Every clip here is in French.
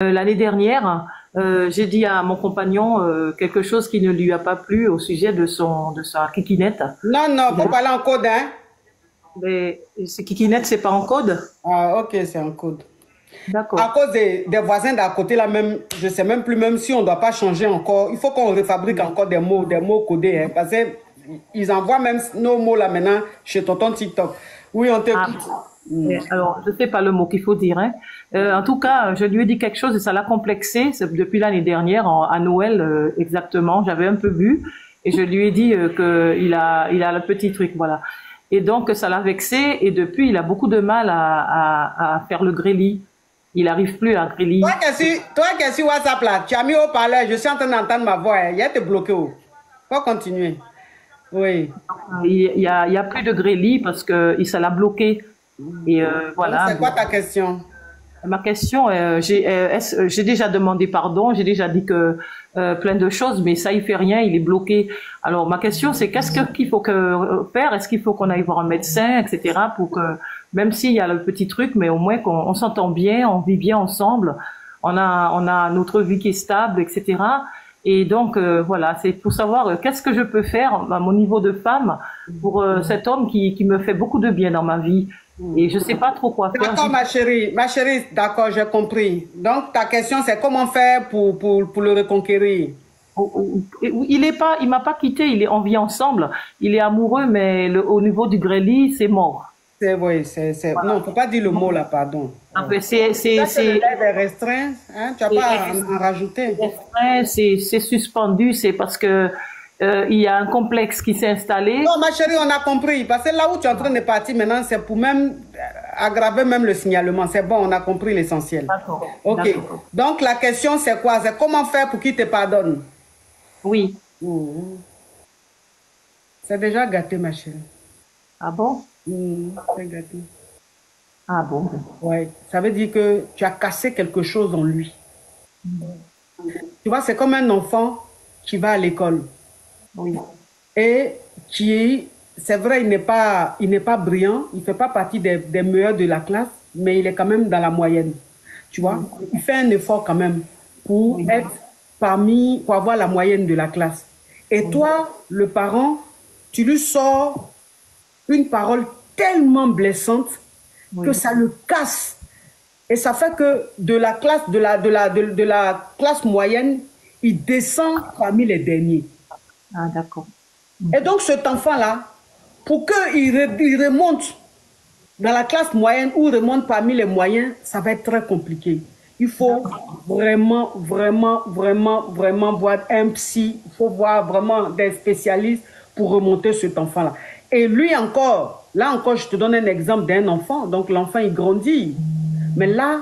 L'année dernière, j'ai dit à mon compagnon quelque chose qui ne lui a pas plu au sujet de sa kikinette. Non, non, faut parler en code, hein. Mais ce kikinette, c'est pas en code? Ah, ok, c'est en code. À D'accord. cause des voisins d'à côté, là même, je sais même plus, même si on ne doit pas changer encore, il faut qu'on refabrique encore des mots codés, hein, parce qu'ils envoient même nos mots là maintenant chez tonton TikTok. Oui, on Ah, t'écoute. Hmm. alors, je sais pas le mot qu'il faut dire, hein. En tout cas, je lui ai dit quelque chose et ça l'a complexé. C'est depuis l'année dernière, à Noël exactement. J'avais un peu bu et je lui ai dit que il a le petit truc, voilà. Et donc, ça l'a vexé et depuis, il a beaucoup de mal à faire le grélis. Il arrive plus à grélis. Toi qui es sur WhatsApp là, tu as mis au parleur, je suis en train d'entendre ma voix, hein. Il y a te bloqué où? Faut continuer. Oui. Il y a plus de grélis parce que ça l'a bloqué. Et Donc, voilà. c'est quoi ta question? Ma question, j'ai déjà demandé pardon, j'ai déjà dit que plein de choses, mais ça il fait rien, il est bloqué. Alors ma question, c'est qu'il faut faire? Est-ce qu'il faut qu'on aille voir un médecin, etc., pour que même s'il y a le petit truc, mais au moins qu'on s'entend bien, on vit bien ensemble, on a notre vie qui est stable, etc. Et donc voilà, c'est pour savoir qu'est-ce que je peux faire à mon niveau de femme pour cet homme qui me fait beaucoup de bien dans ma vie. Et je sais pas trop quoi faire. D'accord, ma chérie, d'accord, j'ai compris. Donc, ta question, c'est comment faire pour le reconquérir? Il m'a pas quitté, on vit ensemble. Il est amoureux, mais au niveau du grêlis, c'est mort. C'est vrai, non, il ne faut pas dire le mot là, pardon. Après, Ça, que le lait est restreint, hein, tu n'as c'est, pas à en rajouter. c'est suspendu, c'est parce que il y a un complexe qui s'est installé. Non, ma chérie, on a compris. Parce que là où tu es en train de partir maintenant, c'est pour même aggraver même le signalement. C'est bon, on a compris l'essentiel. D'accord, OK. d'accord. Donc, la question, c'est quoi? C'est comment faire pour qu'il te pardonne? Oui. Mhm. C'est déjà gâté, ma chérie. Ah bon? C'est gâté. Ah bon? Ouais. Ça veut dire que tu as cassé quelque chose en lui. Tu vois, c'est comme un enfant qui va à l'école. Oui. Et c'est vrai, il n'est pas brillant, il ne fait pas partie des meilleurs de la classe, mais il est quand même dans la moyenne. Tu vois, il fait un effort quand même pour Oui. être pour avoir la moyenne de la classe. Et Oui. toi, le parent, tu lui sors une parole tellement blessante que Oui. ça le casse. Et ça fait que de la classe, de la classe moyenne, il descend parmi les derniers. Ah d'accord. Et donc cet enfant-là, pour qu'il remonte dans la classe moyenne ou remonte parmi les moyens, ça va être très compliqué. Il faut vraiment, vraiment, vraiment, vraiment voir un psy, il faut voir vraiment des spécialistes pour remonter cet enfant-là. Et lui encore, là encore, je te donne un exemple d'un enfant. Donc l'enfant, il grandit. Mais là,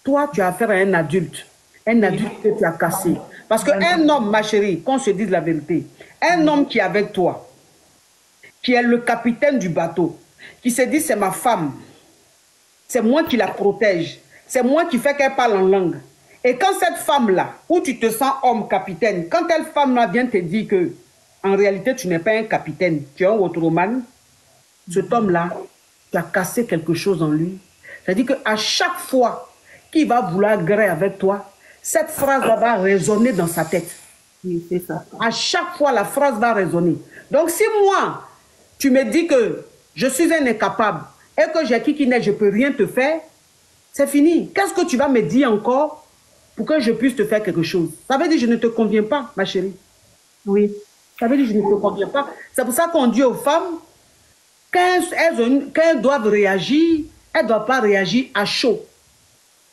toi, tu as affaire à un adulte que tu as cassé. Parce qu'un homme, ma chérie, qu'on se dise la vérité, un homme qui est avec toi, qui est le capitaine du bateau, qui se dit c'est ma femme, c'est moi qui la protège, c'est moi qui fais qu'elle parle en langue. Et quand cette femme-là, où tu te sens homme capitaine, quand cette femme-là vient te dire que en réalité tu n'es pas un capitaine, tu es un waterman, cet homme-là, tu as cassé quelque chose en lui. C'est-à-dire qu'à chaque fois qu'il va vouloir gré avec toi, cette phrase va résonner dans sa tête. Oui, c'est ça. À chaque fois, la phrase va résonner. Donc, si moi, tu me dis que je suis un incapable et que j'ai qui n'est, je ne peux rien te faire, c'est fini. Qu'est-ce que tu vas me dire encore pour que je puisse te faire quelque chose? Ça veut dire que je ne te conviens pas, ma chérie. Oui. Ça veut dire que je ne te conviens pas. C'est pour ça qu'on dit aux femmes, quand elles doivent réagir, elles ne doivent pas réagir à chaud.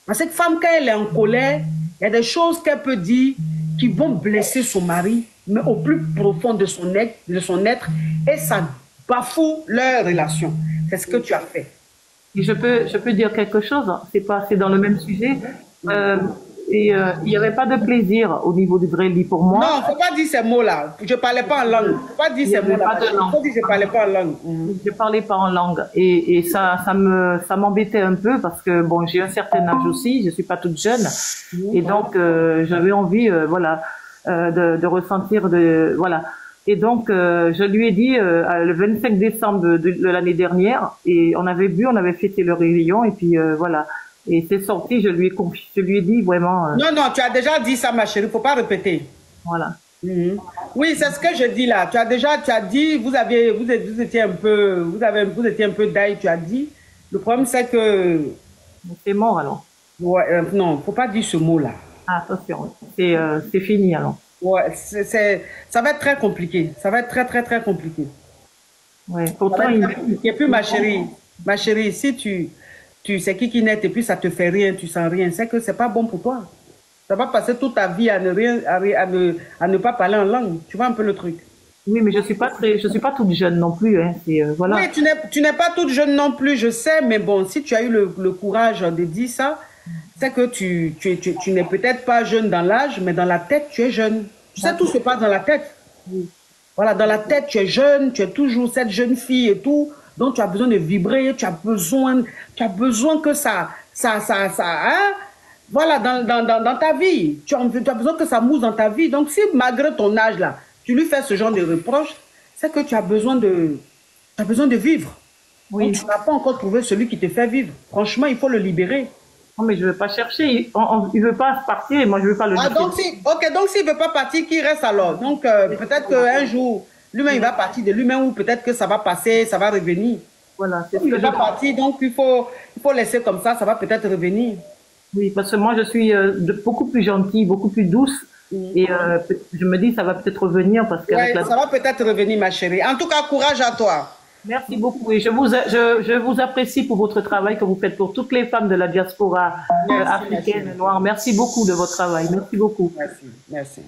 Parce que cette femme, quand elle est en colère, il y a des choses qu'elle peut dire qui vont blesser son mari, mais au plus profond de son être, et ça bafoue leur relation. C'est ce que tu as fait. Et je peux dire quelque chose, hein. C'est dans le même sujet. Euh, il n'y avait pas de plaisir au niveau du Grelly pour Non, moi. il ne faut pas dire ces mots-là. Je ne parlais pas en langue. Il ne faut pas dire Il n'y ces avait pas mots-là. de Il langue. faut dire que je ne parlais pas en langue. Je parlais pas en langue et ça m'embêtait un peu parce que bon, j'ai un certain âge aussi, je suis pas toute jeune et donc j'avais envie, voilà, de ressentir voilà. Et donc je lui ai dit le 25 décembre de l'année dernière et on avait bu, on avait fêté le réveillon et puis voilà. Et c'est sorti, je lui ai dit vraiment, Non, non, tu as déjà dit ça, ma chérie, il ne faut pas répéter. voilà. Mhm. Oui, c'est ce que je dis là. Tu as dit, vous étiez un peu, vous étiez un peu d'ail, tu as dit. Le problème, c'est que, C'est mort alors. ouais, non, faut pas dire ce mot-là. Ah, attention, c'est fini alors. Ouais, ça va être très compliqué. Ça va être très, très, très compliqué. Ouais. Ça Pourtant, va être très compliqué. Et puis, ma chérie, si tu sais qui n'est et puis ça te fait rien, tu sens rien, c'est que c'est pas bon pour toi. Ça va passer toute ta vie à ne rien, à ne pas parler en langue. Tu vois un peu le truc. oui, mais je suis pas toute jeune non plus, hein. Voilà. Oui, tu n'es pas toute jeune non plus, je sais, mais bon, si tu as eu le courage de dire ça, c'est que tu n'es peut-être pas jeune dans l'âge, mais dans la tête, tu es jeune. Tu sais, tout se passe dans la tête. Voilà, dans la tête, tu es jeune, tu es toujours cette jeune fille et tout. Donc, tu as besoin de vibrer, tu as besoin que hein? Voilà, dans ta vie. Tu as besoin que ça mousse dans ta vie. Donc, si malgré ton âge là, tu lui fais ce genre de reproches, c'est que tu as besoin de vivre. Oui. Donc, tu n'as pas encore trouvé celui qui te fait vivre. Franchement, il faut le libérer. Non, mais je veux pas chercher. Il veut pas partir et moi je veux pas le Ah, laisser. donc s'il ne veut pas partir, qu'il reste alors. Donc, peut-être qu'un jour, lui-même, il va partir de lui-même ou peut-être que ça va passer, ça va revenir. Voilà, c'est ce Il que ne va pas partir, donc il faut laisser comme ça va peut-être revenir. oui, parce que moi je suis beaucoup plus gentille, beaucoup plus douce. Et je me dis ça va peut-être revenir parce que Ouais, ça va peut-être revenir, ma chérie. En tout cas, courage à toi. Merci beaucoup et je vous apprécie pour votre travail que vous faites pour toutes les femmes de la diaspora africaine et noire. Merci beaucoup de votre travail. Merci beaucoup. Merci.